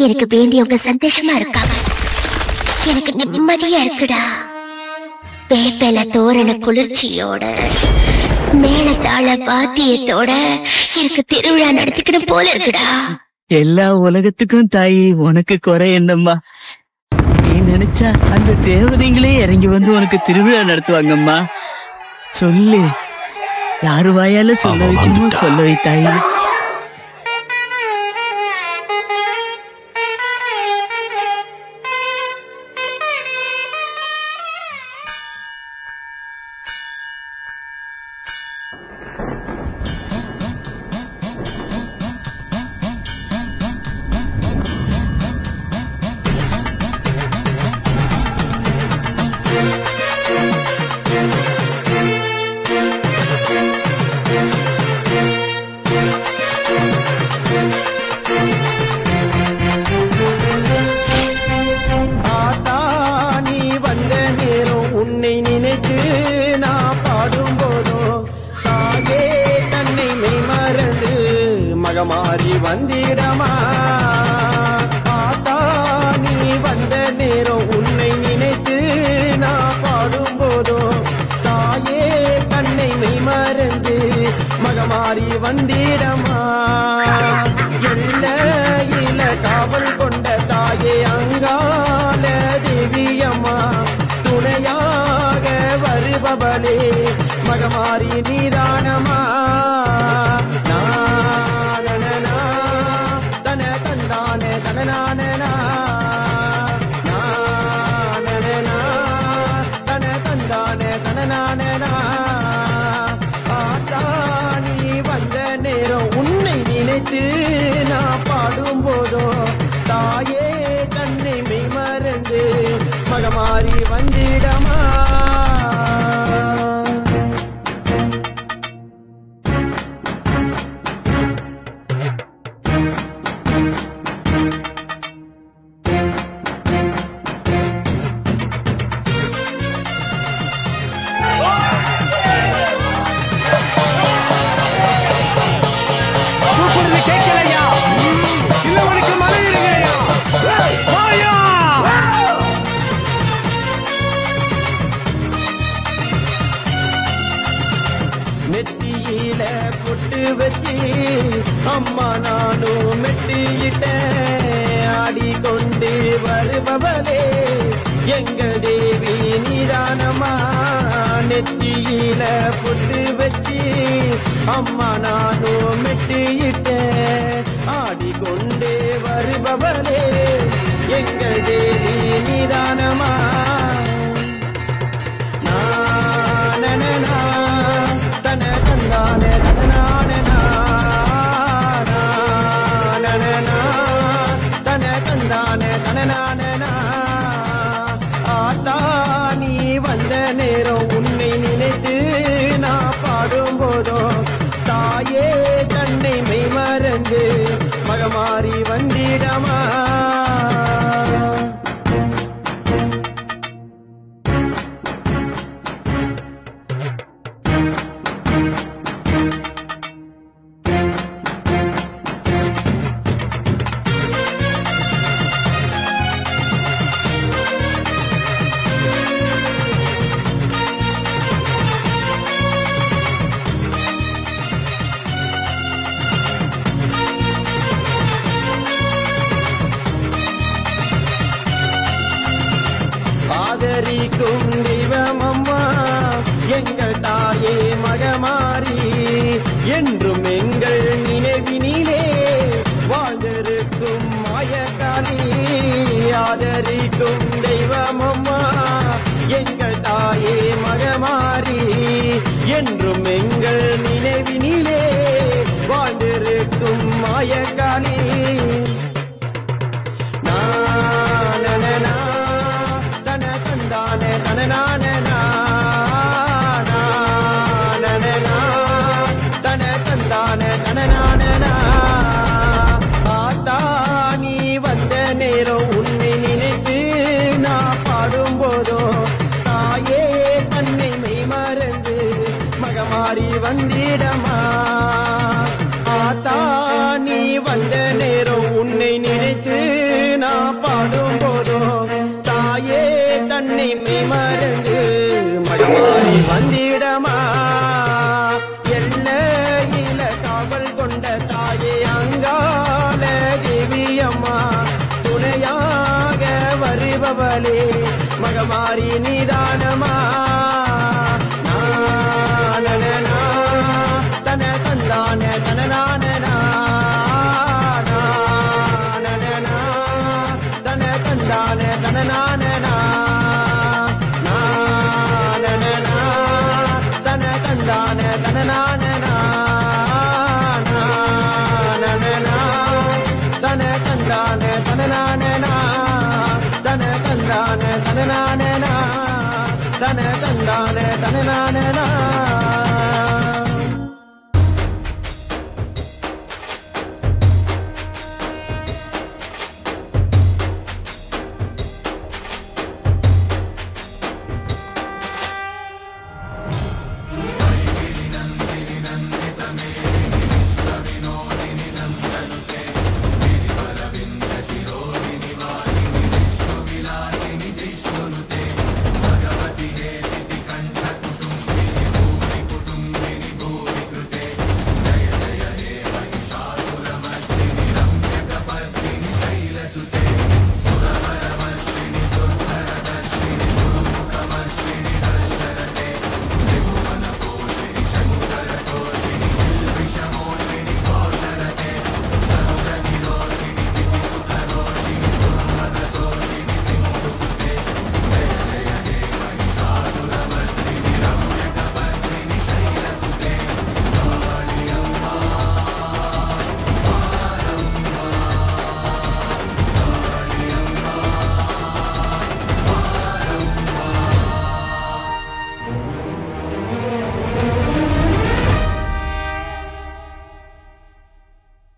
எனக்கு வேண்டியவங்க சந்தோஷமா இருக்காங்க. எனக்கு நிம்மதியா இருக்குடா. வேப்பல தோரண குளிர்ச்சியோட மேளதாள வாத்தியத்தோட எனக்கு திருவிழா நடத்திக்கணும் போல இருக்குடா. எல்லா உலகத்துக்கும் தாயி உனக்கு குறை என்னம்மா? நீ நினைச்சா அந்த தேவதைங்களே இறங்கி வந்து உனக்கு திருவிழா நடத்துவாங்கம்மா. சொல்லு, யாரு வாயால சொல்ல வைக்கணுமோ சொல்ல வை தாயி. மாறி வந்திடமா ஆத்தா, நீ வந்த நேரம் உன்னை நினைத்து நான் பாடும்போதோ தாயே கண்ணை மெய் மறந்து மகமாறி வந்திடமா. எல்லையில காவல் கொண்ட தாயே அங்கால தேவியம்மா, துணையாக வருபவளே மகமாறி நீதானமா. உன்னை நினைத்து நான் பாடும் போதோ தாயே கண்ணை மெய் மறந்து மகமாறி வந்திடமா. நெத்தியில பொட்டு வச்சு அம்மா நானும் மெட்டியிட்ட ஆடிக்கொண்டு வருபவளே எங்கள் தேவி நீதானமா. நெத்தியில பொட்டு வச்சு அம்மா நானும் மெட்டியிட்ட ஆடிக்கொண்டு வருபவளே எங்கள் தேவி நீதானமா. ஆத்தா, நீ வந்த நேரம் உன்னை நினைத்து நான் பாடும் போதோ தாயே கண்ணை மெய் மறந்து மகமாறி வந்திடமா. ஆதரிக்கும் தெய்வம் அம்மா எங்கள் தாயே மகமாறி, என்றும் எங்கள் நினைவினிலே வாழ்ந்திருக்கும் மாயக்காளி. ஆதரிக்கும் தெய்வம் அம்மா எங்கள் தாயே மகமாரி, என்றும் எங்கள் நினைவினிலே வாழ்ந்திருக்கும் மாயக்காளி. ஆத்தா, நீ வந்த நேரம் உன்னை நினைத்து நான் பாடும் போதோ தாயே கண்ணை மெய் மறந்து மகமாறி வந்திடமா. ஆத்தா, நீ வந்த நினைத்து நான் பாடும் போதும் தாயே தன்னை மறந்து மகமாரி வந்திடமா எல்லையில காவல் கொண்ட தாயே அங்கால தேவியம்மா துணையாக வருபவளே மகமாரி நிதானமா தன தந்தான தனநான தன தந்தான தனநான தன தந்தான தனநான தன தந்தான தனநான தன தந்தான தனநான தன தந்தான தனநான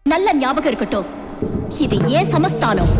நல்ல ஞாபகம் இருக்கட்டும், இது ஏன் சமஸ்தானம்.